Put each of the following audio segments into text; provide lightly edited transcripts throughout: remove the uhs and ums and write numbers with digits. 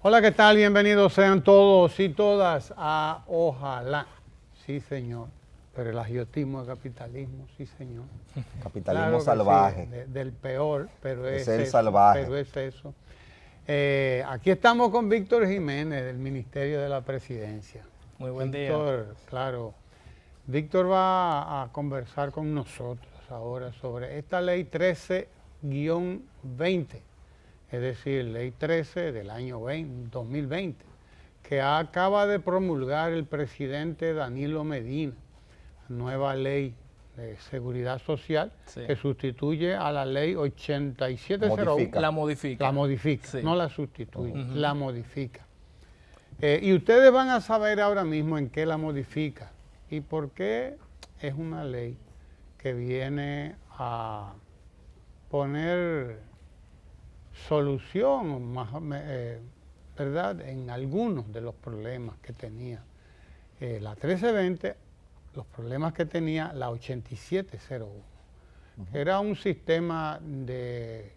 Hola, ¿qué tal? Bienvenidos sean todos y todas a Ojalá. Sí, señor. Pero el agiotismo es capitalismo, sí, señor. Capitalismo Claro que salvaje. sí, del peor, pero Es es el eso. salvaje. Pero es eso. Aquí estamos con Víctor Jiménez, del Ministerio de la Presidencia. Muy buen día. Víctor, claro. Víctor va a conversar con nosotros ahora sobre esta ley 13-20, es decir, ley 13 del año 2020, que acaba de promulgar el presidente Danilo Medina, nueva ley de seguridad social, Sí. que sustituye a la ley 8701. La modifica. La modifica, Sí. no la sustituye, la modifica. Y ustedes van a saber ahora mismo en qué la modifica y por qué es una ley que viene a poner solución, ¿verdad?, en algunos de los problemas que tenía la 1320, los problemas que tenía la 8701. Era un sistema de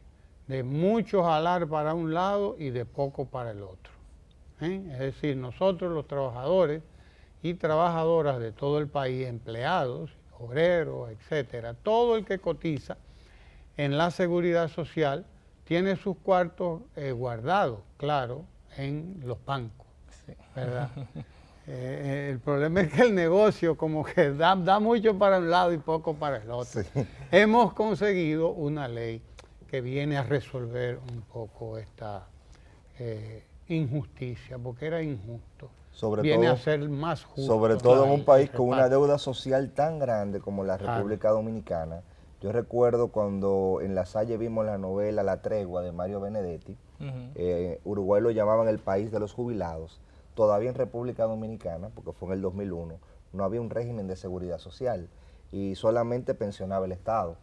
mucho jalar para un lado y de poco para el otro. Es decir, nosotros los trabajadores y trabajadoras de todo el país, empleados, obreros, etcétera, todo el que cotiza en la seguridad social tiene sus cuartos guardados, claro, en los bancos, Sí. ¿verdad? El problema es que el negocio como que da mucho para un lado y poco para el otro. Sí. Hemos conseguido una ley que viene a resolver un poco esta injusticia, porque era injusto. Viene a ser más justo. Sobre todo en un país con una reparto. deuda social tan grande como la Claro. República Dominicana. Yo recuerdo cuando en La Salle vimos la novela La Tregua de Mario Benedetti, Uruguay lo llamaban el país de los jubilados. Todavía en República Dominicana, porque fue en el 2001, no había un régimen de seguridad social y solamente pensionaba el Estado.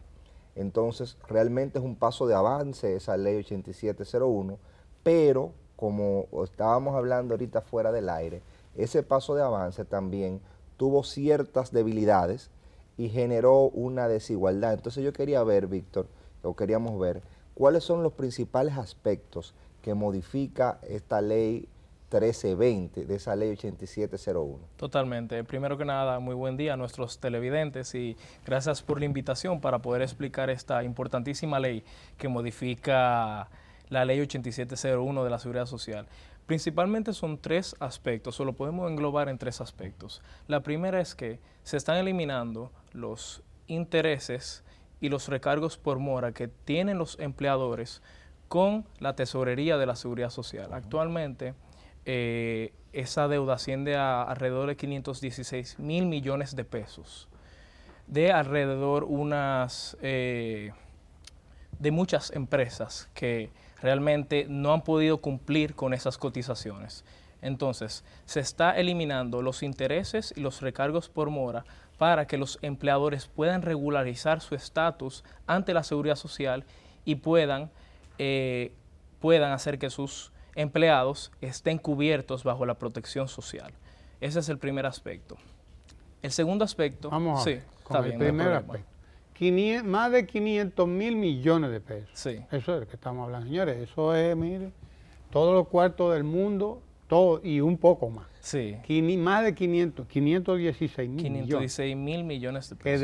Entonces, realmente es un paso de avance esa ley 8701, pero como estábamos hablando ahorita fuera del aire, ese paso de avance también tuvo ciertas debilidades y generó una desigualdad. Entonces yo quería ver, Víctor, o queríamos ver, cuáles son los principales aspectos que modifica esta ley 1320 de esa ley 8701. Totalmente. Primero que nada, muy buen día a nuestros televidentes y gracias por la invitación para poder explicar esta importantísima ley que modifica la ley 8701 de la Seguridad Social. Principalmente son tres aspectos, o lo podemos englobar en tres aspectos. La primera es que se están eliminando los intereses y los recargos por mora que tienen los empleadores con la tesorería de la Seguridad Social. Actualmente, esa deuda asciende a alrededor de 516 mil millones de pesos, de alrededor de muchas empresas que realmente no han podido cumplir con esas cotizaciones. Entonces, se está eliminando los intereses y los recargos por mora para que los empleadores puedan regularizar su estatus ante la Seguridad Social y puedan hacer que sus empleados estén cubiertos bajo la protección social. Ese es el primer aspecto. El segundo aspecto... Vamos a sí, ver, con está el bien, no hay primer problema. aspecto. Más de 500 mil millones de pesos. Sí. Eso es lo que estamos hablando, señores. Eso es, mire, todos los cuartos del mundo, todo y un poco más. Sí. Más de 516 mil millones 516 mil millones de que pesos.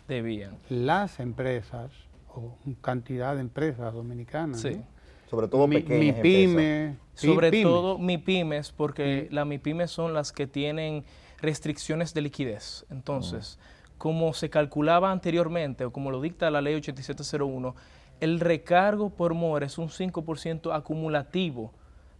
debían las empresas, o cantidad de empresas dominicanas, Sí. ¿no? Sobre todo pequeñas MIPYME, Sobre pymes. todo MIPYMES, porque las MIPYMES son las que tienen restricciones de liquidez. Entonces, como se calculaba anteriormente, o como lo dicta la ley 8701, el recargo por mora es un 5% acumulativo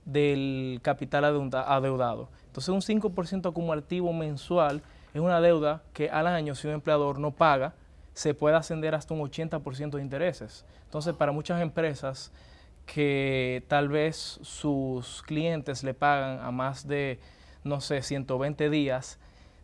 del capital adeudado. Entonces, un 5% acumulativo mensual es una deuda que al año, si un empleador no paga, se puede ascender hasta un 80% de intereses. Entonces, para muchas empresas que tal vez sus clientes le pagan a más de, no sé, 120 días,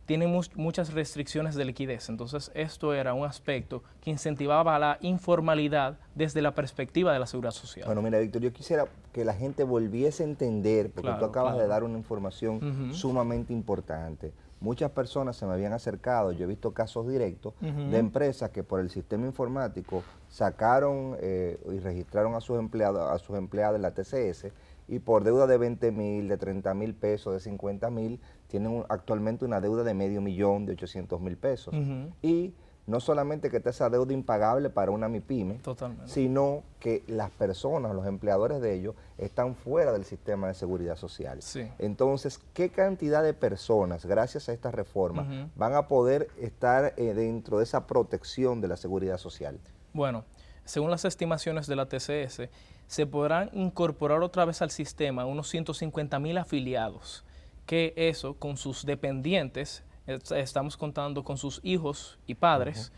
tienen muchas restricciones de liquidez. Entonces, esto era un aspecto que incentivaba la informalidad desde la perspectiva de la seguridad social. Bueno, mira, Víctor, yo quisiera que la gente volviese a entender, porque Claro, tú acabas claro. de dar una información sumamente importante. muchas personas se me habían acercado, yo he visto casos directos de empresas que por el sistema informático sacaron y registraron a sus empleados en la TCS, y por deuda de 20,000, de 30,000 pesos, de 50,000, tienen actualmente una deuda de $500,000, de 800,000 pesos. Y no solamente que está esa deuda impagable para una MIPYME, sino que las personas, los empleadores de ellos, están fuera del sistema de seguridad social. Entonces, ¿qué cantidad de personas, gracias a esta reforma, van a poder estar dentro de esa protección de la seguridad social? Bueno, según las estimaciones de la TCS, se podrán incorporar otra vez al sistema unos 150,000 afiliados, que eso con sus dependientes, estamos contando con sus hijos y padres,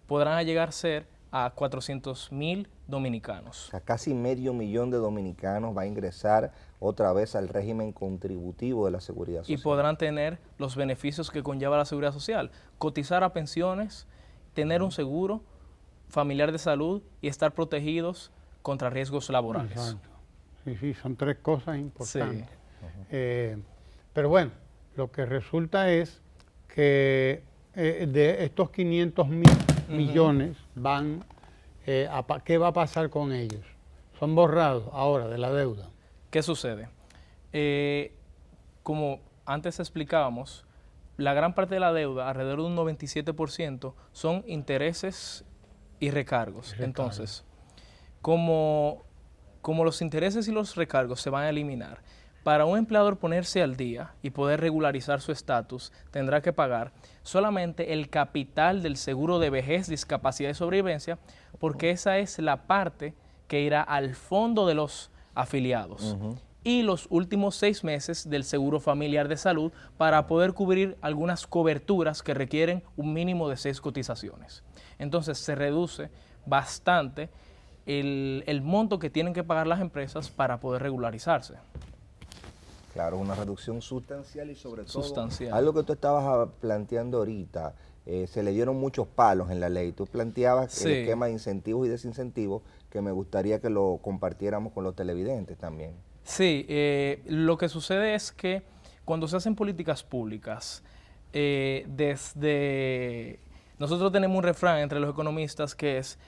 podrán llegar a ser a 400,000 dominicanos. O sea, casi 500,000 de dominicanos va a ingresar otra vez al régimen contributivo de la seguridad social. Y podrán tener los beneficios que conlleva la seguridad social, cotizar a pensiones, tener un seguro familiar de salud y estar protegidos contra riesgos laborales. Exacto. Sí, son tres cosas importantes. Pero bueno, lo que resulta es que de estos 500,000 millones van, ¿qué va a pasar con ellos? Son borrados ahora de la deuda. ¿Qué sucede? Como antes explicábamos, la gran parte de la deuda, alrededor de un 97%, son intereses y recargos. Entonces, como los intereses y los recargos se van a eliminar, para un empleador ponerse al día y poder regularizar su estatus, tendrá que pagar solamente el capital del seguro de vejez, discapacidad y sobrevivencia, porque esa es la parte que irá al fondo de los afiliados. Y los últimos 6 meses del seguro familiar de salud para poder cubrir algunas coberturas que requieren un mínimo de 6 cotizaciones. Entonces se reduce bastante el monto que tienen que pagar las empresas para poder regularizarse. Claro, una reducción sustancial y sobre todo algo que tú estabas planteando ahorita, se le dieron muchos palos en la ley. Tú planteabas el esquema de incentivos y desincentivos que me gustaría que lo compartiéramos con los televidentes también. Sí, lo que sucede es que cuando se hacen políticas públicas, nosotros tenemos un refrán entre los economistas que es: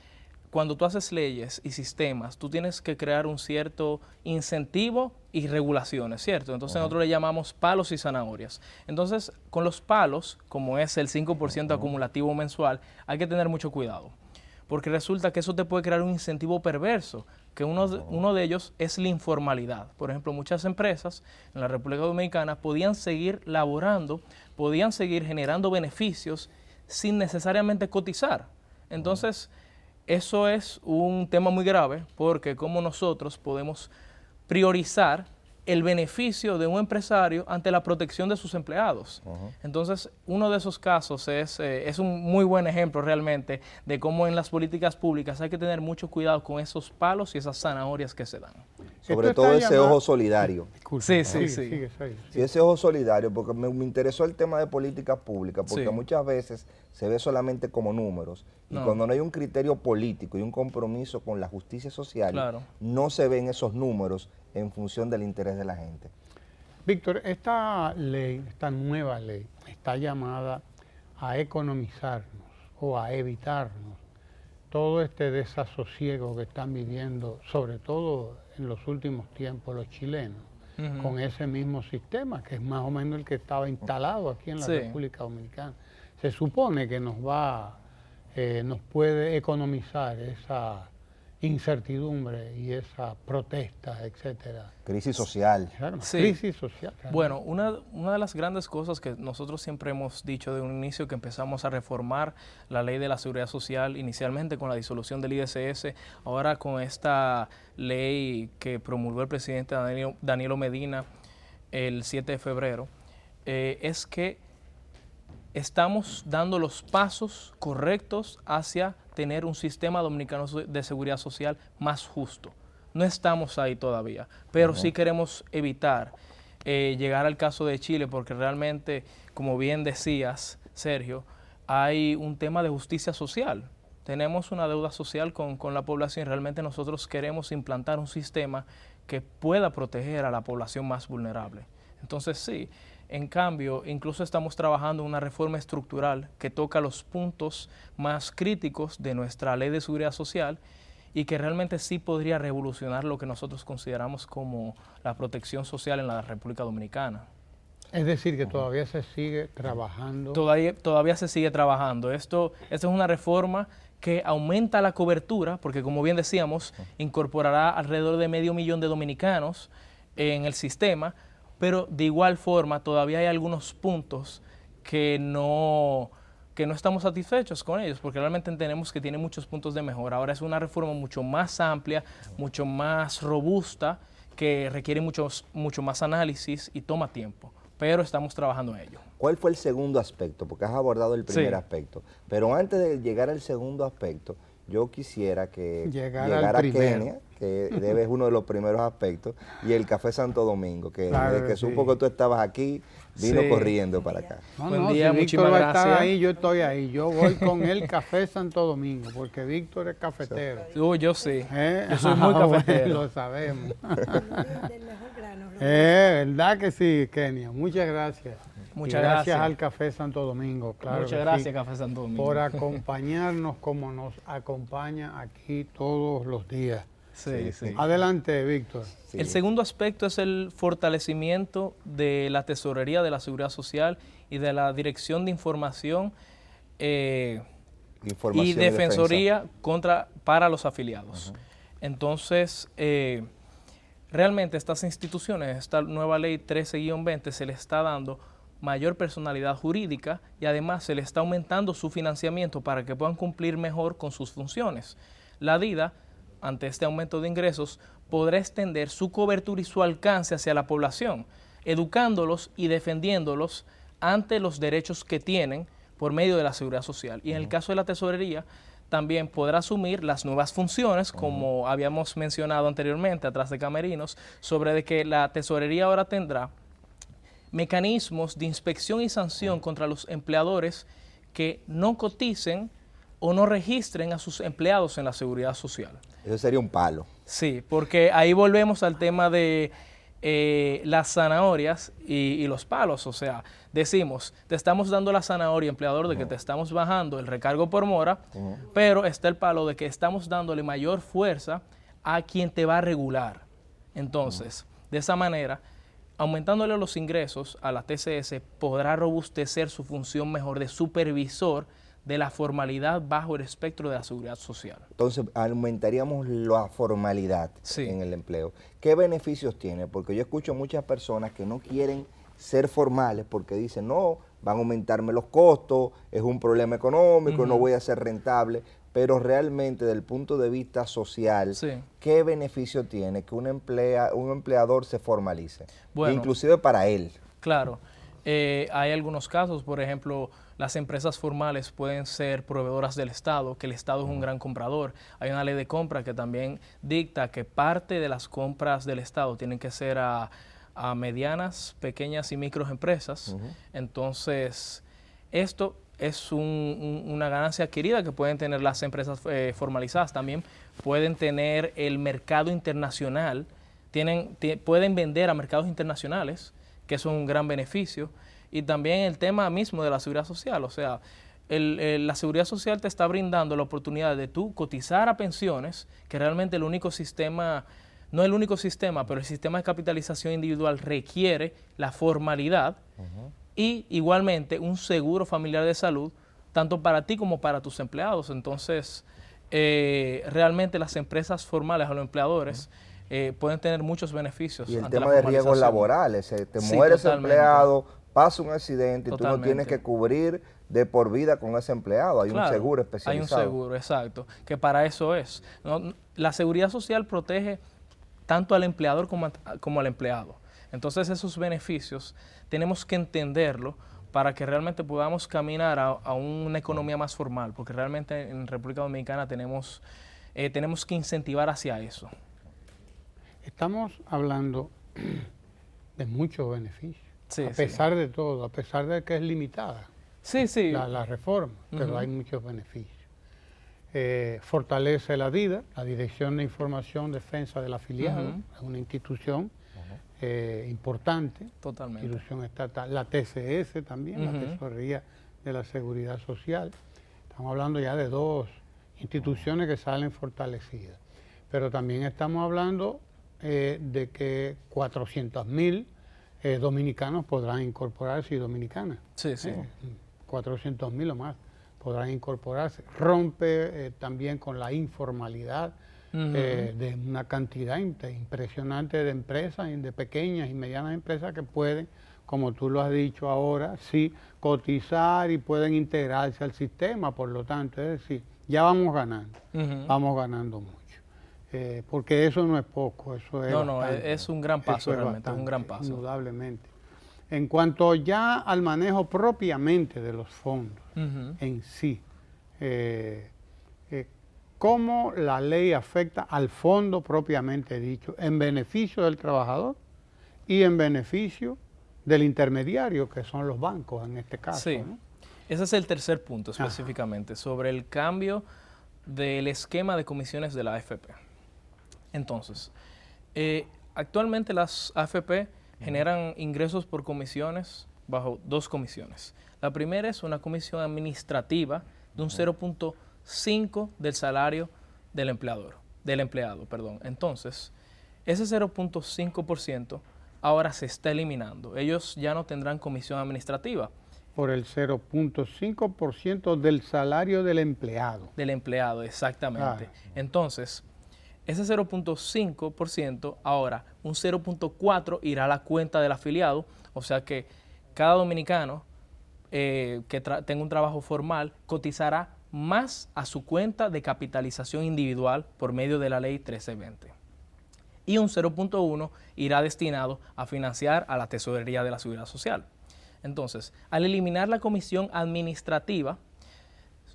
cuando tú haces leyes y sistemas, tú tienes que crear un cierto incentivo y regulaciones, ¿cierto? Entonces nosotros le llamamos palos y zanahorias. Entonces, con los palos, como es el 5% acumulativo mensual, hay que tener mucho cuidado, porque resulta que eso te puede crear un incentivo perverso, que uno de ellos es la informalidad. Por ejemplo, muchas empresas en la República Dominicana podían seguir laborando, podían seguir generando beneficios sin necesariamente cotizar. Entonces, eso es un tema muy grave, porque cómo nosotros podemos priorizar el beneficio de un empresario ante la protección de sus empleados. Entonces, uno de esos casos es un muy buen ejemplo realmente de cómo en las políticas públicas hay que tener mucho cuidado con esos palos y esas zanahorias que se dan. Sobre todo ese ojo solidario. Sí. Ese ojo solidario, porque me interesó el tema de políticas públicas, porque muchas veces se ve solamente como números, y cuando no hay un criterio político y un compromiso con la justicia social, no se ven esos números en función del interés de la gente. Víctor, esta ley, esta nueva ley, está llamada a economizarnos o a evitarnos todo este desasosiego que están viviendo, sobre todo en los últimos tiempos, los chilenos, con ese mismo sistema, que es más o menos el que estaba instalado aquí en la República Dominicana. Se supone que nos puede economizar esa incertidumbre y esa protesta, etcétera. Crisis social. Claro, crisis social. Realmente. Bueno, una de las grandes cosas que nosotros siempre hemos dicho de un inicio que empezamos a reformar la ley de la seguridad social, inicialmente con la disolución del IDCS, ahora con esta ley que promulgó el presidente Danilo Medina el 7 de febrero, es que estamos dando los pasos correctos hacia tener un sistema dominicano de seguridad social más justo. No estamos ahí todavía, pero sí queremos evitar llegar al caso de Chile, porque realmente, como bien decías, Sergio, hay un tema de justicia social. Tenemos una deuda social con la población y realmente nosotros queremos implantar un sistema que pueda proteger a la población más vulnerable. Entonces sí, En cambio, incluso estamos trabajando en una reforma estructural que toca los puntos más críticos de nuestra ley de seguridad social y que realmente sí podría revolucionar lo que nosotros consideramos como la protección social en la República Dominicana. Es decir, que todavía se sigue trabajando. Todavía se sigue trabajando. Esto es una reforma que aumenta la cobertura, porque como bien decíamos, incorporará alrededor de 500,000 de dominicanos en el sistema, pero de igual forma todavía hay algunos puntos que no estamos satisfechos con ellos, porque realmente entendemos que tiene muchos puntos de mejora. Ahora es una reforma mucho más amplia, mucho más robusta, que requiere mucho más análisis y toma tiempo, pero estamos trabajando en ello. ¿Cuál fue el segundo aspecto? Porque has abordado el primer aspecto. Pero antes de llegar al segundo aspecto, yo quisiera que llegara Kenia, que es uno de los primeros aspectos, y el Café Santo Domingo, que desde que supo que tú estabas aquí, vino corriendo para acá. Buen día, si muchísimas Víctor gracias. está ahí, yo estoy ahí. Yo voy con el Café Santo Domingo, porque Víctor es cafetero. Yo sí. Yo soy muy cafetero. Bueno, lo sabemos. ¿Verdad que sí, Kenia? Muchas gracias. Muchas gracias al Café Santo Domingo, claro. Muchas gracias, Café Santo Domingo. Por acompañarnos como nos acompaña aquí todos los días. Sí. Adelante, Víctor. Sí. El segundo aspecto es el fortalecimiento de la Tesorería de la Seguridad Social y de la Dirección de Información, y Defensoría para los afiliados. Entonces, realmente estas instituciones, esta nueva ley 13-20 se le está dando mayor personalidad jurídica y además se le está aumentando su financiamiento para que puedan cumplir mejor con sus funciones. La DIDA, ante este aumento de ingresos, podrá extender su cobertura y su alcance hacia la población, educándolos y defendiéndolos ante los derechos que tienen por medio de la seguridad social. Y en el caso de la tesorería, también podrá asumir las nuevas funciones, como habíamos mencionado anteriormente, atrás de camerinos, sobre de que la tesorería ahora tendrá mecanismos de inspección y sanción contra los empleadores que no coticen o no registren a sus empleados en la seguridad social. Eso sería un palo. Sí, porque ahí volvemos al tema de las zanahorias y los palos. O sea, decimos, te estamos dando la zanahoria, empleador, de que te estamos bajando el recargo por mora, pero está el palo de que estamos dándole mayor fuerza a quien te va a regular. Entonces, de esa manera, aumentándole los ingresos a la TCS, podrá robustecer su función mejor de supervisor de la formalidad bajo el espectro de la seguridad social. Entonces, aumentaríamos la formalidad en el empleo. ¿Qué beneficios tiene? Porque yo escucho muchas personas que no quieren ser formales porque dicen, no, van a aumentarme los costos, es un problema económico, no voy a ser rentable. Pero realmente, desde el punto de vista social, ¿qué beneficio tiene que un empleador se formalice? Bueno, inclusive para él. Claro. Hay algunos casos, por ejemplo, las empresas formales pueden ser proveedoras del Estado, que el Estado es un gran comprador. Hay una ley de compra que también dicta que parte de las compras del Estado tienen que ser a medianas, pequeñas y microempresas. Entonces, esto es una ganancia adquirida que pueden tener las empresas formalizadas. También pueden tener el mercado internacional, pueden vender a mercados internacionales, que eso es un gran beneficio. Y también el tema mismo de la seguridad social, o sea, la seguridad social te está brindando la oportunidad de tú cotizar a pensiones, que realmente el único sistema, no el único sistema, pero el sistema de capitalización individual requiere la formalidad, y igualmente un seguro familiar de salud, tanto para ti como para tus empleados. Entonces, realmente las empresas formales o los empleadores pueden tener muchos beneficios. Y el tema de riesgos laborales, te muere ese empleado, pasa un accidente y tú no tienes que cubrir de por vida con ese empleado. Hay un seguro especializado. Hay un seguro, exacto, que para eso es, ¿no? La seguridad social protege tanto al empleador como al empleado. Entonces, esos beneficios tenemos que entenderlo para que realmente podamos caminar a una economía más formal, porque realmente en República Dominicana tenemos que incentivar hacia eso. Estamos hablando de muchos beneficios, a pesar de todo, a pesar de que es limitada la reforma, pero hay muchos beneficios. Fortalece la DIDA, la Dirección de Información Defensa del Afiliado, es una institución importante. Totalmente. Institución estatal, la TCS también, la Tesorería de la Seguridad Social. Estamos hablando ya de dos instituciones que salen fortalecidas. Pero también estamos hablando de que 400.000 dominicanos podrán incorporarse y dominicanas. Sí, sí. 400.000 o más podrán incorporarse. Rompe también con la informalidad de una cantidad impresionante de empresas, de pequeñas y medianas empresas que pueden, como tú lo has dicho ahora, sí cotizar y pueden integrarse al sistema. Por lo tanto, es decir, ya vamos ganando mucho. Porque eso no es poco, eso es bastante, es un gran paso, realmente, bastante, es un gran paso. Indudablemente. En cuanto ya al manejo propiamente de los fondos en sí, ¿cómo la ley afecta al fondo propiamente dicho, en beneficio del trabajador y en beneficio del intermediario, que son los bancos en este caso? Sí, ¿no? Ese es el tercer punto específicamente, sobre el cambio del esquema de comisiones de la AFP. Entonces, actualmente las AFP generan ingresos por comisiones bajo dos comisiones. La primera es una comisión administrativa de un 0.5 del salario del empleado. Entonces, ese 0.5% ahora se está eliminando. Ellos ya no tendrán comisión administrativa. Por el 0.5% del salario del empleado. Del empleado, exactamente. Entonces, ese 0.5%, ahora un 0.4% irá a la cuenta del afiliado, o sea que cada dominicano que tenga un trabajo formal cotizará más a su cuenta de capitalización individual por medio de la ley 1320. Y un 0.1% irá destinado a financiar a la Tesorería de la Seguridad Social. Entonces, al eliminar la comisión administrativa,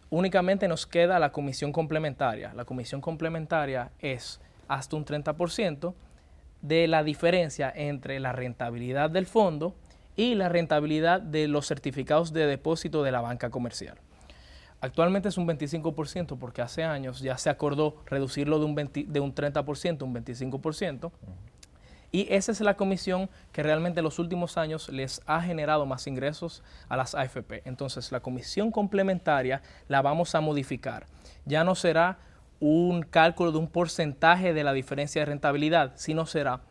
únicamente nos queda la comisión complementaria. La comisión complementaria es hasta un 30% de la diferencia entre la rentabilidad del fondo y la rentabilidad de los certificados de depósito de la banca comercial. Actualmente es un 25% porque hace años ya se acordó reducirlo de un 30% a un 25%. Y esa es la comisión que realmente en los últimos años les ha generado más ingresos a las AFP. Entonces, la comisión complementaria la vamos a modificar. Ya no será un cálculo de un porcentaje de la diferencia de rentabilidad, sino será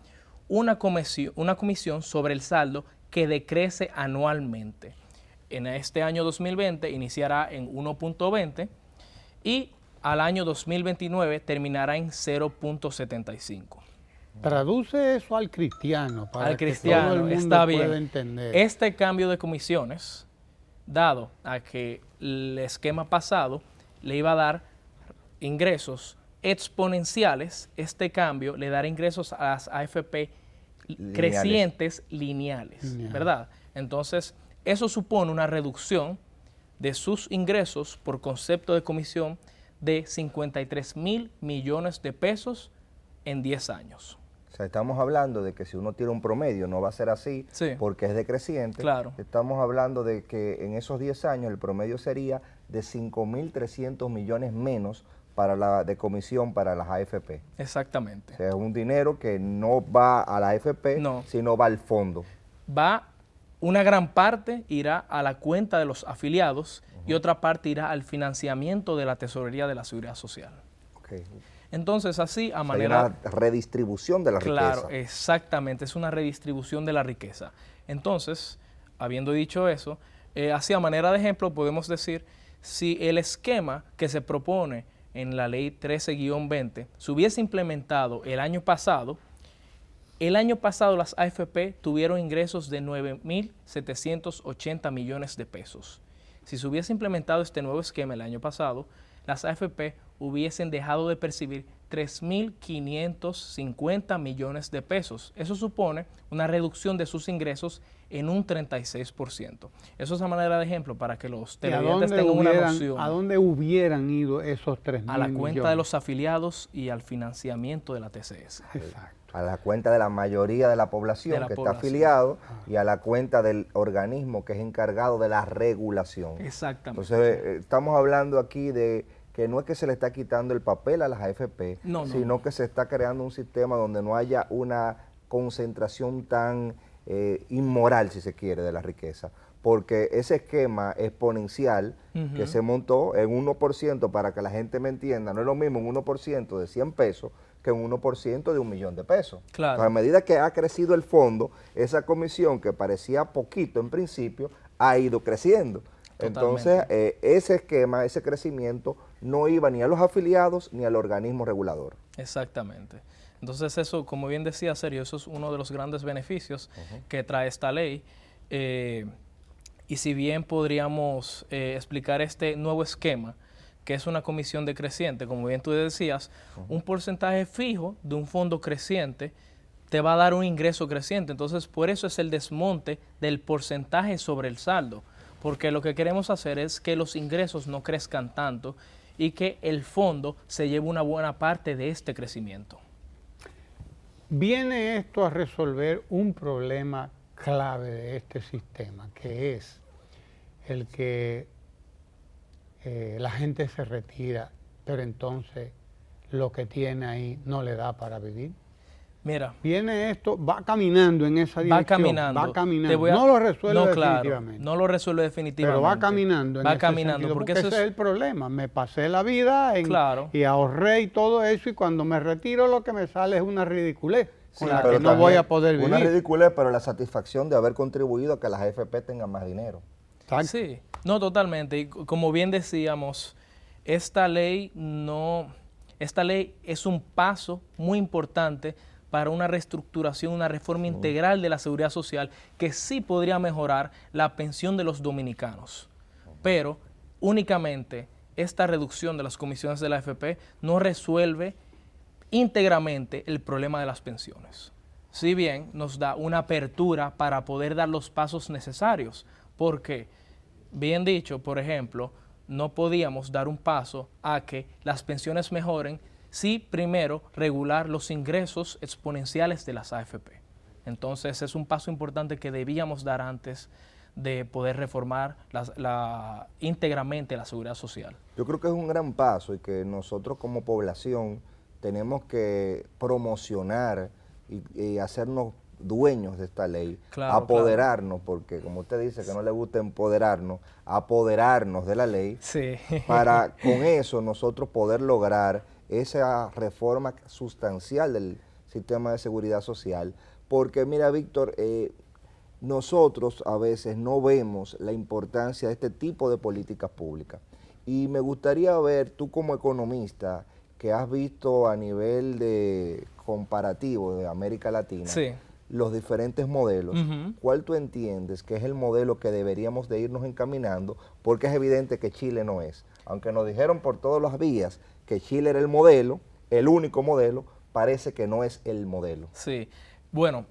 una comisión sobre el saldo que decrece anualmente. En este año 2020 iniciará en 1.20 y al año 2029 terminará en 0.75. Traduce eso al cristiano para al que cristiano, todo el mundo está bien. pueda entender. Este cambio de comisiones, dado a que el esquema pasado le iba a dar ingresos exponenciales, este cambio le dará ingresos a las AFP crecientes lineales, ¿verdad? Entonces, eso supone una reducción de sus ingresos por concepto de comisión de 53.000 millones de pesos en 10 años. O sea, estamos hablando de que si uno tira un promedio, no va a ser así, porque es decreciente. Claro. Estamos hablando de que en esos 10 años el promedio sería de 5.300 millones menos de comisión para las AFP. Exactamente. O sea, es un dinero que no va a la AFP, sino va al fondo. Una gran parte irá a la cuenta de los afiliados y otra parte irá al financiamiento de la Tesorería de la Seguridad Social. Okay. Entonces, así a manera... Hay una redistribución de la riqueza. Claro, exactamente, es una redistribución de la riqueza. Entonces, habiendo dicho eso, así a manera de ejemplo podemos decir, si el esquema que se propone en la ley 13-20 se hubiese implementado el año pasado las AFP tuvieron ingresos de 9.780 millones de pesos. Si se hubiese implementado este nuevo esquema el año pasado, las AFP hubiesen dejado de percibir 3.550 millones de pesos. Eso supone una reducción de sus ingresos en un 36%. Eso es a manera de ejemplo para que los televidentes tengan una noción. ¿A dónde hubieran ido esos 3.000 millones? A la cuenta de los afiliados y al financiamiento de la TCS. Exacto. A la cuenta de la mayoría de la población está afiliado y a la cuenta del organismo que es encargado de la regulación. Exactamente. Entonces, estamos hablando aquí de que no es que se le está quitando el papel a las AFP, sino que se está creando un sistema donde no haya una concentración tan inmoral, si se quiere, de la riqueza, porque ese esquema exponencial que se montó en 1%, para que la gente me entienda, no es lo mismo un 1% de 100 pesos que un 1% de 1 millón de pesos. Claro. Entonces, a medida que ha crecido el fondo, esa comisión que parecía poquito en principio, ha ido creciendo. Totalmente. Entonces, ese esquema, ese crecimiento, no iba ni a los afiliados ni al organismo regulador. Exactamente. Entonces eso, como bien decía Sergio, eso es uno de los grandes beneficios que trae esta ley. Y si bien podríamos explicar este nuevo esquema, que es una comisión decreciente, como bien tú decías, un porcentaje fijo de un fondo creciente te va a dar un ingreso creciente. Entonces, por eso es el desmonte del porcentaje sobre el saldo, porque lo que queremos hacer es que los ingresos no crezcan tanto y que el fondo se lleve una buena parte de este crecimiento. Viene esto a resolver un problema clave de este sistema, que es el que la gente se retira, pero entonces lo que tiene ahí no le da para vivir. Mira, Viene esto, va caminando en esa dirección. va caminando. No lo resuelve No, claro, definitivamente. no lo resuelve definitivamente. Pero va caminando en Va ese caminando, sentido, porque ese eso es el problema. Me pasé la vida Claro. y ahorré y todo eso, y cuando me retiro lo que me sale es una ridiculez con la Pero que no voy también a poder vivir. una ridiculez, pero la satisfacción de haber contribuido a que las AFP tengan más dinero. Exacto. Sí, no, totalmente. Y como bien decíamos, esta ley es un paso muy importante para una reestructuración, una reforma integral de la seguridad social que sí podría mejorar la pensión de los dominicanos. Pero únicamente esta reducción de las comisiones de la AFP no resuelve íntegramente el problema de las pensiones. Si bien nos da una apertura para poder dar los pasos necesarios, porque, bien dicho, por ejemplo, no podíamos dar un paso a que las pensiones mejoren si primero regular los ingresos exponenciales de las AFP. Entonces es un paso importante que debíamos dar antes de poder reformar íntegramente la seguridad social. Yo creo que es un gran paso y que nosotros como población tenemos que promocionar y hacernos dueños de esta ley, Claro, apoderarnos, porque como usted dice que no le gusta empoderarnos, apoderarnos de la ley, Sí. para con eso nosotros poder lograr esa reforma sustancial del sistema de seguridad social. Porque mira, Víctor, nosotros a veces no vemos la importancia de este tipo de políticas públicas. Y me gustaría ver, tú como economista, que has visto a nivel de comparativo de América Latina, Sí. los diferentes modelos, Ujú. ¿cuál tú entiendes que es el modelo que deberíamos de irnos encaminando? Porque es evidente que Chile no es. Aunque nos dijeron por todas las vías que Chile era el modelo, el único modelo, parece que no es el modelo. Sí. Bueno,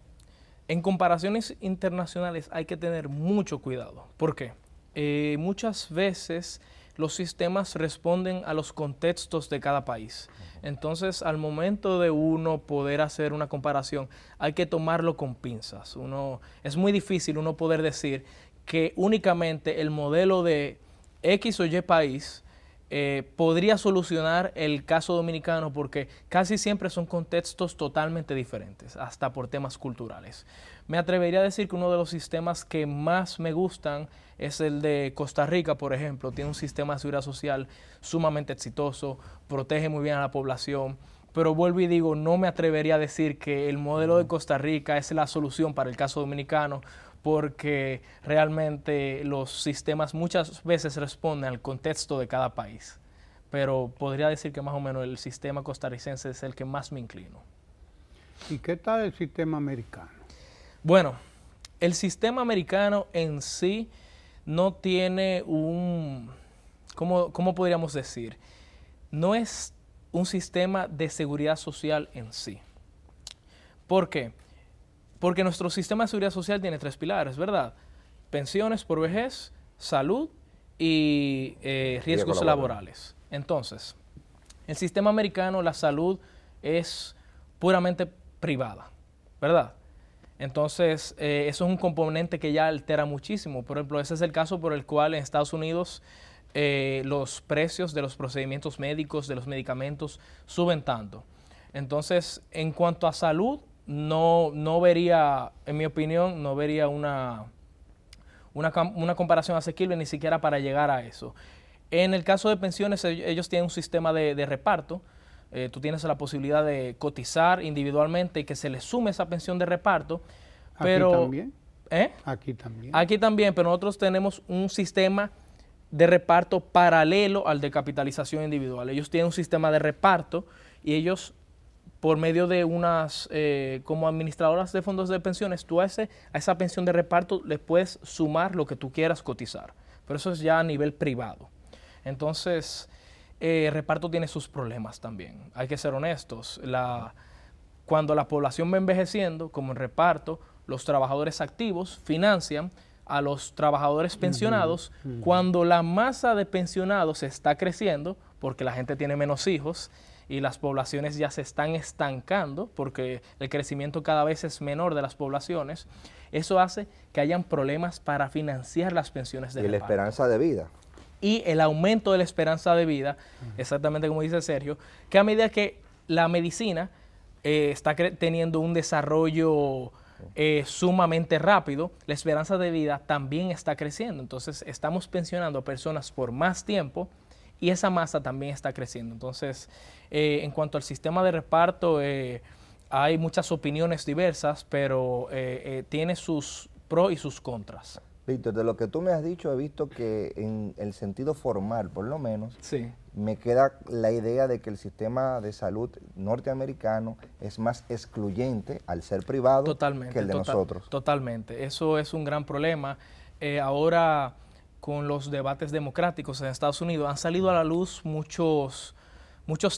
en comparaciones internacionales hay que tener mucho cuidado. ¿Por qué? Muchas veces los sistemas responden a los contextos de cada país. Entonces, al momento de uno poder hacer una comparación, hay que tomarlo con pinzas. Es muy difícil uno poder decir que únicamente el modelo de X o Y país podría solucionar el caso dominicano, porque casi siempre son contextos totalmente diferentes, hasta por temas culturales. Me atrevería a decir que uno de los sistemas que más me gustan es el de Costa Rica, por ejemplo. Tiene un sistema de seguridad social sumamente exitoso, protege muy bien a la población, pero vuelvo y digo, no me atrevería a decir que el modelo de Costa Rica es la solución para el caso dominicano, porque realmente los sistemas muchas veces responden al contexto de cada país. Pero podría decir que más o menos el sistema costarricense es el que más me inclino. ¿Y qué tal el sistema americano? Bueno, el sistema americano en sí no tiene ¿cómo podríamos decir? No es un sistema de seguridad social en sí. ¿Por qué? Porque nuestro sistema de seguridad social tiene 3 pilares, ¿verdad? Pensiones por vejez, salud y riesgos laborales. Entonces, el sistema americano, la salud es puramente privada, ¿verdad? Entonces, eso es un componente que ya altera muchísimo. Por ejemplo, ese es el caso por el cual en Estados Unidos los precios de los procedimientos médicos, de los medicamentos, suben tanto. Entonces, en cuanto a salud, no vería, en mi opinión, no vería una comparación asequible ni siquiera para llegar a eso. En el caso de pensiones, ellos tienen un sistema de reparto. Tú tienes la posibilidad de cotizar individualmente y que se le sume esa pensión de reparto. Pero, ¿Aquí también? ¿eh? Aquí también. Aquí también, pero nosotros tenemos un sistema de reparto paralelo al de capitalización individual. Ellos tienen un sistema de reparto y ellos, por medio de unas, como administradoras de fondos de pensiones, tú a esa pensión de reparto le puedes sumar lo que tú quieras cotizar. Pero eso es ya a nivel privado. Entonces, el reparto tiene sus problemas también. Hay que ser honestos. Cuando la población va envejeciendo, como en reparto, los trabajadores activos financian a los trabajadores pensionados. Cuando la masa de pensionados está creciendo, porque la gente tiene menos hijos y las poblaciones ya se están estancando, porque el crecimiento cada vez es menor de las poblaciones, eso hace que hayan problemas para financiar las pensiones de reparto. Y la esperanza de vida. Y el aumento de la esperanza de vida, exactamente como dice Sergio, que a medida que la medicina está teniendo un desarrollo sumamente rápido, la esperanza de vida también está creciendo. Entonces estamos pensionando a personas por más tiempo y esa masa también está creciendo. Entonces, en cuanto al sistema de reparto, hay muchas opiniones diversas, pero tiene sus pros y sus contras. Víctor, de lo que tú me has dicho, he visto que en el sentido formal, por lo menos, sí, me queda la idea de que el sistema de salud norteamericano es más excluyente al ser privado que el de nosotros. Totalmente, eso es un gran problema. Ahora, con los debates democráticos en Estados Unidos, han salido a la luz muchos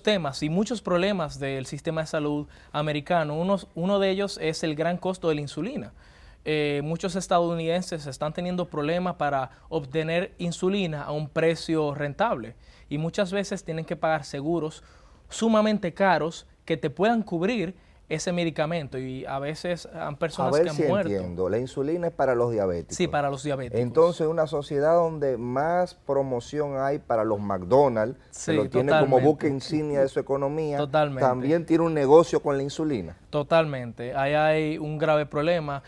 temas y muchos problemas del sistema de salud americano. Uno de ellos es el gran costo de la insulina. Muchos estadounidenses están teniendo problemas para obtener insulina a un precio rentable y muchas veces tienen que pagar seguros sumamente caros que te puedan cubrir ese medicamento y a veces han personas que han muerto. Entiendo, la insulina es para los diabéticos. Sí, para los diabéticos. Entonces, una sociedad donde más promoción hay para los McDonald's, sí, que lo tiene como buque insignia de su economía, también tiene un negocio con la insulina. Totalmente, ahí hay un grave problema.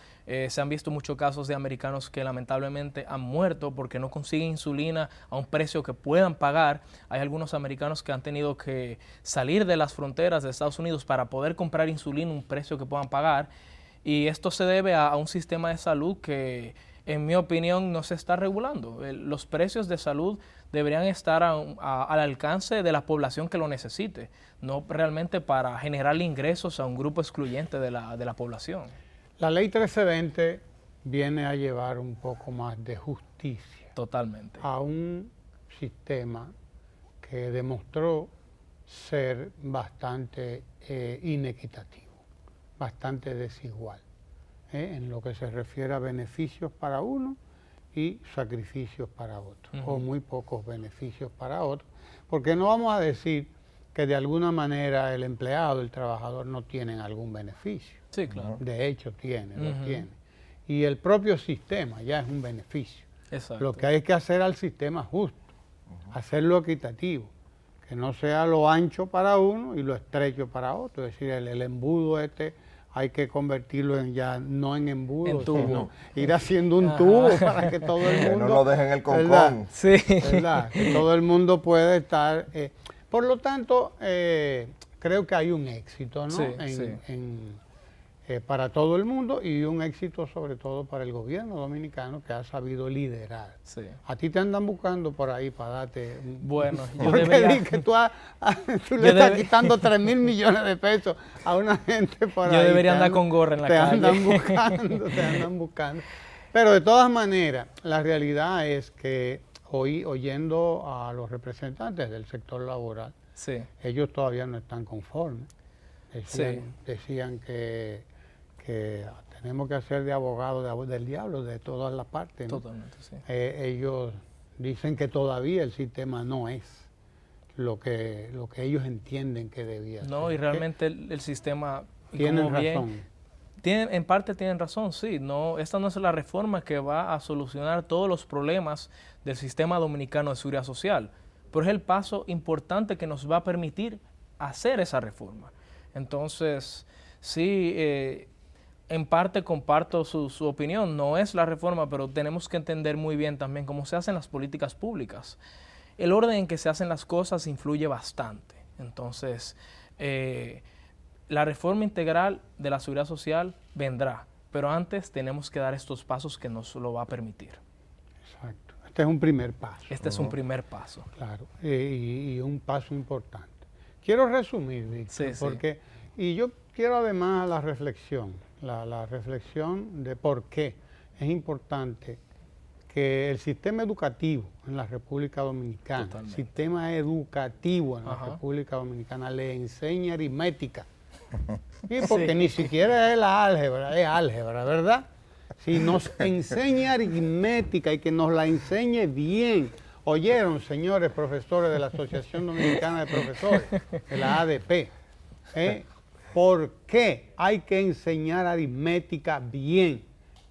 Se han visto muchos casos de americanos que lamentablemente han muerto porque no consiguen insulina a un precio que puedan pagar. Hay algunos americanos que han tenido que salir de las fronteras de Estados Unidos para poder comprar insulina a un precio que puedan pagar. Y esto se debe a un sistema de salud que, en mi opinión, no se está regulando. Los precios de salud deberían estar al alcance de la población que lo necesite, no realmente para generar ingresos a un grupo excluyente de la población. La ley 1320 viene a llevar un poco más de justicia. Totalmente. A un sistema que demostró ser bastante inequitativo, bastante desigual, en lo que se refiere a beneficios para uno y sacrificios para otro, o muy pocos beneficios para otro, porque no vamos a decir que de alguna manera el empleado, el trabajador no tienen algún beneficio. Sí, claro. De hecho lo tiene. Y el propio sistema ya es un beneficio. Exacto. Lo que hay que hacer al sistema justo, hacerlo equitativo, que no sea lo ancho para uno y lo estrecho para otro. Es decir, el embudo hay que convertirlo no en embudo, sino ir haciendo un tubo para que todo el mundo... Que no lo dejen el concón. Sí. ¿Verdad? Que todo el mundo puede estar... por lo tanto, creo que hay un éxito, ¿no? Sí, para todo el mundo y un éxito sobre todo para el gobierno dominicano que ha sabido liderar. Sí. A ti te andan buscando por ahí para darte... Bueno, yo porque debería... que tú le estás quitando 3.000 millones de pesos a una gente por ahí. Yo debería andar con gorra en la calle. Te andan buscando. Pero de todas maneras, la realidad es que hoy, oyendo a los representantes del sector laboral, sí, ellos todavía no están conformes. Decían que tenemos que hacer de abogado del diablo de todas las partes, ¿no? Totalmente, sí. Ellos dicen que todavía el sistema no es lo que ellos entienden que debía ser. No, y realmente el sistema... Tienen razón. En parte tienen razón, sí. No, esta no es la reforma que va a solucionar todos los problemas del sistema dominicano de seguridad social, pero es el paso importante que nos va a permitir hacer esa reforma. Entonces, Sí, en parte comparto su opinión, no es la reforma, pero tenemos que entender muy bien también cómo se hacen las políticas públicas. El orden en que se hacen las cosas influye bastante. Entonces, la reforma integral de la seguridad social vendrá, pero antes tenemos que dar estos pasos que nos lo va a permitir. Exacto. Este es un primer paso. Este es un primer paso. Claro, y un paso importante. Quiero resumir, Víctor, porque, y yo quiero además la reflexión de por qué es importante que el sistema educativo en la República Dominicana, Totalmente. el sistema educativo en la República Dominicana le enseña aritmética. Y porque ni siquiera es la álgebra, es álgebra, ¿verdad? Si nos enseña aritmética y que nos la enseñe bien. ¿Oyeron, señores profesores de la Asociación Dominicana de Profesores, de la ADP? ¿Por qué hay que enseñar aritmética bien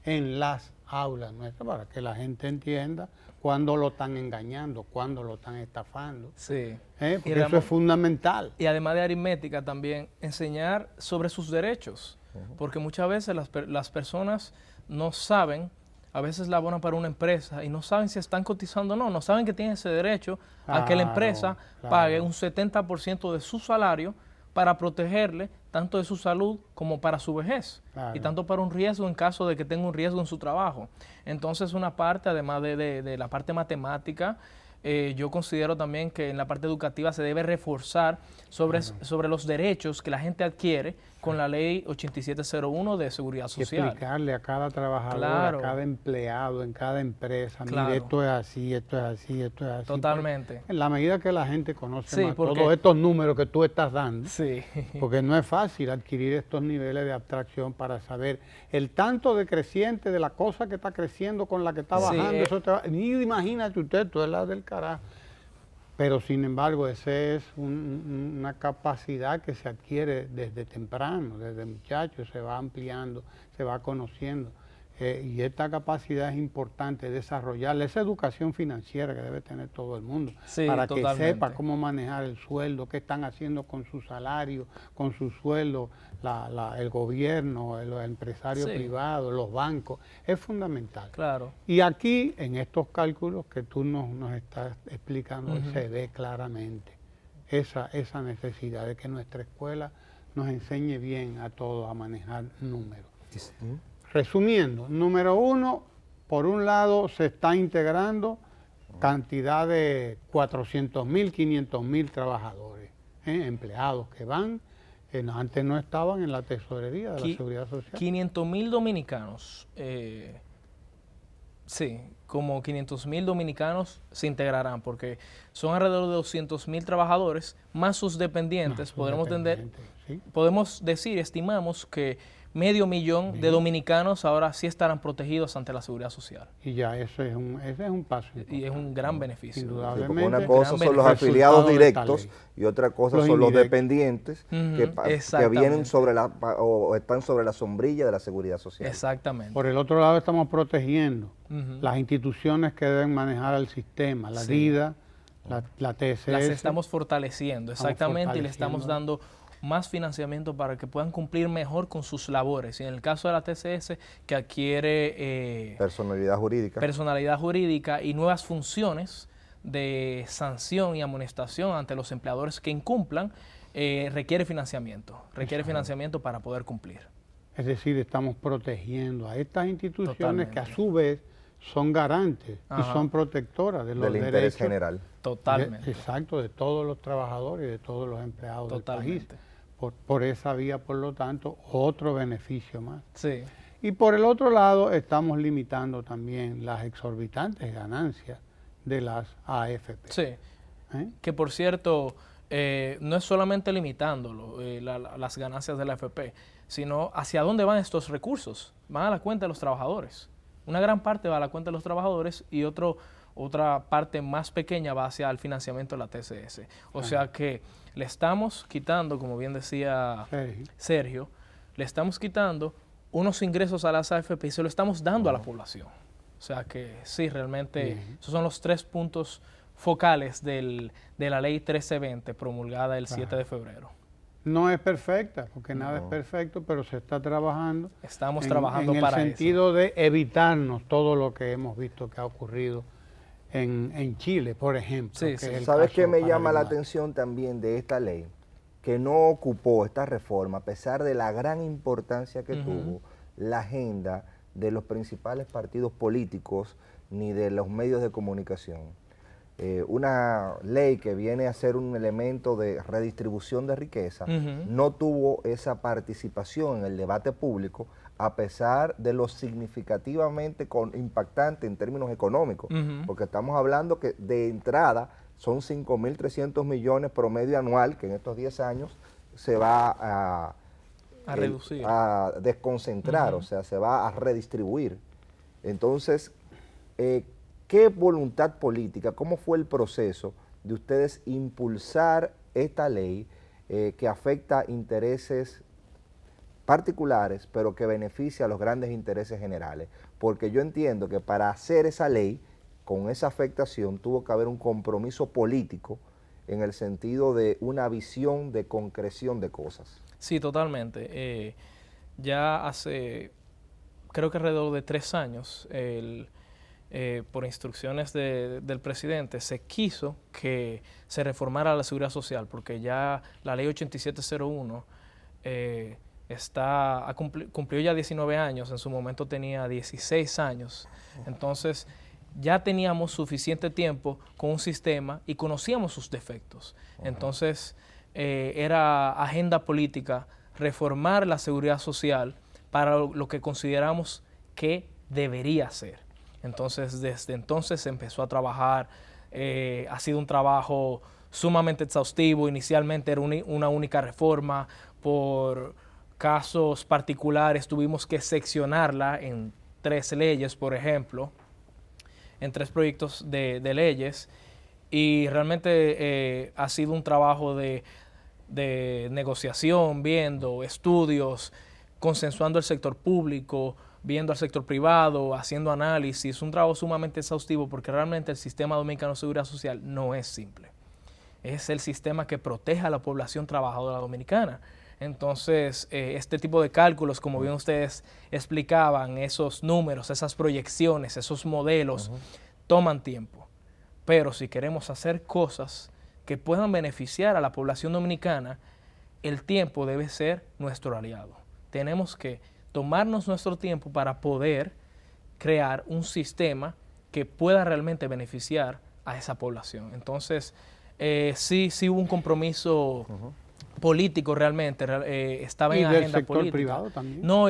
en las aulas nuestras? Para que la gente entienda cuándo lo están engañando, cuándo lo están estafando. Sí. Porque eso es fundamental. Y además de aritmética también enseñar sobre sus derechos, porque muchas veces las personas no saben, a veces laboran para una empresa y no saben si están cotizando o no, no saben que tienen ese derecho a que la empresa pague un 70% de su salario para protegerle tanto de su salud como para su vejez, y tanto para un riesgo en caso de que tenga un riesgo en su trabajo. Entonces una parte, además de la parte matemática, yo considero también que en la parte educativa se debe reforzar sobre los derechos que la gente adquiere con la ley 8701 de Seguridad Social. Y explicarle a cada trabajador, a cada empleado, en cada empresa, mire, esto es así, esto es así, esto es así. Totalmente. En la medida que la gente conoce más todos estos números que tú estás dando, porque no es fácil adquirir estos niveles de abstracción para saber el tanto decreciente de la cosa que está creciendo con la que está bajando. Eso ni imagínate usted, tú es la del carajo. Pero sin embargo, esa es una capacidad que se adquiere desde temprano, desde muchachos, se va ampliando, se va conociendo. Y esta capacidad es importante desarrollarla, esa educación financiera que debe tener todo el mundo, para que sepa cómo manejar el sueldo, qué están haciendo con su salario, con su sueldo, el gobierno, los empresarios privados, los bancos, es fundamental. Claro. Y aquí, en estos cálculos que tú nos estás explicando, se ve claramente esa necesidad de que nuestra escuela nos enseñe bien a todos a manejar números. Resumiendo, número uno, por un lado se está integrando cantidad de 400.000, 500.000 trabajadores, empleados que van, antes no estaban en la tesorería de la Seguridad Social. 500.000 dominicanos, como 500.000 dominicanos se integrarán, porque son alrededor de 200.000 trabajadores, más sus dependientes, podemos decir, estimamos que 500.000 de dominicanos ahora sí estarán protegidos ante la Seguridad Social. Y ya ese es un paso importante. Y es un gran beneficio. Indudablemente. Una cosa son los afiliados directos y otra cosa son los dependientes que vienen o están sobre la sombrilla de la Seguridad Social. Exactamente. Por el otro lado estamos protegiendo las instituciones que deben manejar el sistema, la DIDA, la TSS. Las estamos fortaleciendo, exactamente, y le estamos dando más financiamiento para que puedan cumplir mejor con sus labores. Y en el caso de la TCS, que adquiere personalidad jurídica y nuevas funciones de sanción y amonestación ante los empleadores que incumplan, requiere financiamiento para poder cumplir. Es decir, estamos protegiendo a estas instituciones que a su vez son garantes y son protectoras de los derechos. Del interés general. Totalmente. Exacto, de todos los trabajadores y de todos los empleados del país. Por esa vía, por lo tanto, otro beneficio más. Sí. Y por el otro lado, estamos limitando también las exorbitantes ganancias de las AFP. Sí, que por cierto, no es solamente limitándolo, las ganancias de la AFP, sino hacia dónde van estos recursos. Van a la cuenta de los trabajadores. Una gran parte va a la cuenta de los trabajadores y otra parte más pequeña va hacia el financiamiento de la TCS. O sea que le estamos quitando, como bien decía Sergio, le estamos quitando unos ingresos a las AFP y se lo estamos dando a la población. O sea que sí, realmente esos son los 3 puntos focales de la ley 1320 promulgada el 7 de febrero. No es perfecta, porque nada es perfecto, pero se está trabajando. Estamos trabajando en para el sentido de evitarnos todo lo que hemos visto que ha ocurrido en Chile, por ejemplo. Sí, que sí. es el ¿Sabes caso qué me llama la paradigmático. atención también de esta ley? Que no ocupó esta reforma, a pesar de la gran importancia que tuvo, la agenda de los principales partidos políticos ni de los medios de comunicación. Una ley que viene a ser un elemento de redistribución de riqueza, no tuvo esa participación en el debate público, a pesar de lo significativamente impactante en términos económicos, porque estamos hablando que de entrada son 5.300 millones promedio anual, que en estos 10 años se va reducir, a desconcentrar, o sea, se va a redistribuir. Entonces, ¿qué voluntad política, cómo fue el proceso de ustedes impulsar esta ley que afecta intereses particulares, pero que beneficia a los grandes intereses generales? Porque yo entiendo que para hacer esa ley, con esa afectación, tuvo que haber un compromiso político en el sentido de una visión de concreción de cosas. Sí, totalmente. Ya hace, creo que alrededor de 3 años, por instrucciones del presidente, se quiso que se reformara la seguridad social, porque ya la ley 8701 cumplió ya 19 años, en su momento tenía 16 años, entonces ya teníamos suficiente tiempo con un sistema y conocíamos sus defectos. Entonces era agenda política reformar la seguridad social para lo que consideramos que debería ser. Entonces, desde entonces se empezó a trabajar, ha sido un trabajo sumamente exhaustivo. Inicialmente era una única reforma, por casos particulares tuvimos que seccionarla en 3 leyes, por ejemplo, en 3 proyectos de leyes, y realmente ha sido un trabajo de negociación, viendo estudios, consensuando el sector público, viendo al sector privado, haciendo análisis, un trabajo sumamente exhaustivo, porque realmente el sistema dominicano de seguridad social no es simple. Es el sistema que protege a la población trabajadora dominicana. Entonces, este tipo de cálculos, como bien ustedes explicaban, esos números, esas proyecciones, esos modelos, toman tiempo. Pero si queremos hacer cosas que puedan beneficiar a la población dominicana, el tiempo debe ser nuestro aliado. Tenemos que tomarnos nuestro tiempo para poder crear un sistema que pueda realmente beneficiar a esa población. Entonces, sí hubo un compromiso político realmente, estaba en agenda política. ¿Y del sector privado también? No,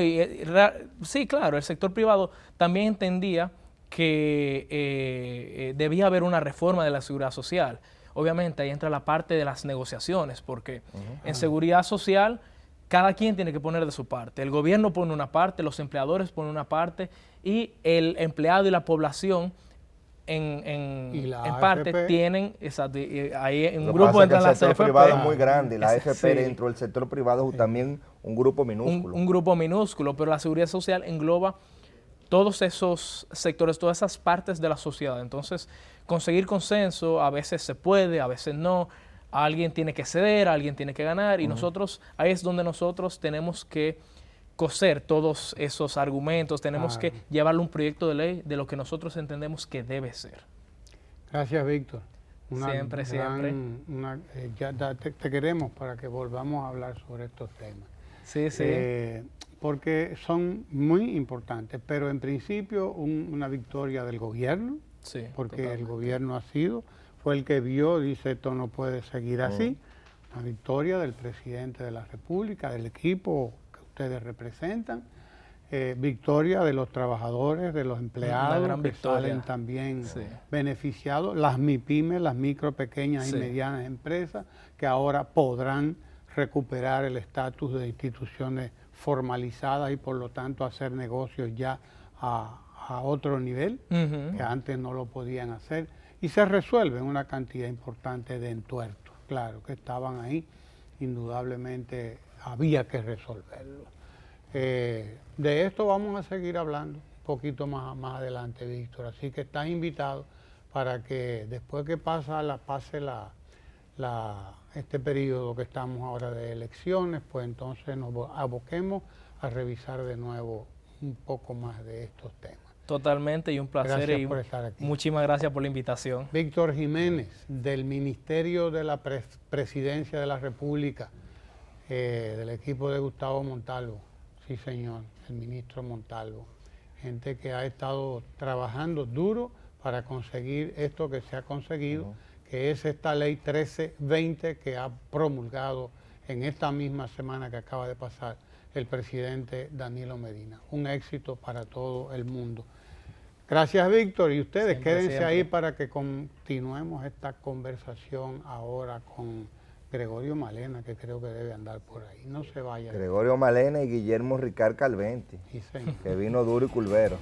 sí, claro, el sector privado también entendía que debía haber una reforma de la seguridad social. Obviamente ahí entra la parte de las negociaciones, porque en seguridad social cada quien tiene que poner de su parte. El gobierno pone una parte, los empleadores ponen una parte, y el empleado y la población en parte tienen, ahí en un grupo entran las AFP. El sector privado es muy grande, y la AFP dentro del sector privado es también un grupo minúsculo. Un grupo minúsculo, pero la seguridad social engloba todos esos sectores, todas esas partes de la sociedad. Entonces, conseguir consenso a veces se puede, a veces no. Alguien tiene que ceder, alguien tiene que ganar, y nosotros, ahí es donde nosotros tenemos que coser todos esos argumentos, tenemos que llevarle un proyecto de ley de lo que nosotros entendemos que debe ser. Gracias, Víctor. Siempre. Te queremos para que volvamos a hablar sobre estos temas. Sí. Porque son muy importantes, pero en principio una victoria del gobierno, porque totalmente. El gobierno fue el que vio, dice, esto no puede seguir así. Una victoria del presidente de la República, del equipo que ustedes representan, victoria de los trabajadores, de los empleados que salen también beneficiados, las MIPYMES, las micro, pequeñas y medianas empresas, que ahora podrán recuperar el estatus de instituciones formalizadas y por lo tanto hacer negocios ya a otro nivel, que antes no lo podían hacer, y se resuelven una cantidad importante de entuertos, claro, que estaban ahí, indudablemente había que resolverlo. De esto vamos a seguir hablando un poquito más adelante, Víctor, así que estás invitado para que después que pase este periodo que estamos ahora de elecciones, pues entonces nos aboquemos a revisar de nuevo un poco más de estos temas. Totalmente, y un placer. Gracias por estar aquí. Muchísimas gracias por la invitación. Víctor Jiménez, del Ministerio de la Presidencia de la República, del equipo de Gustavo Montalvo. Sí, señor, el ministro Montalvo. Gente que ha estado trabajando duro para conseguir esto que se ha conseguido, que es esta ley 1320 que ha promulgado en esta misma semana que acaba de pasar el presidente Danilo Medina. Un éxito para todo el mundo. Gracias, Víctor, y ustedes quédense ahí para que continuemos esta conversación ahora con Gregorio Malena, que creo que debe andar por ahí. No se vaya. Gregorio Malena y Guillermo Ricard Calventi, Sí, señor. que vino duro y culvero.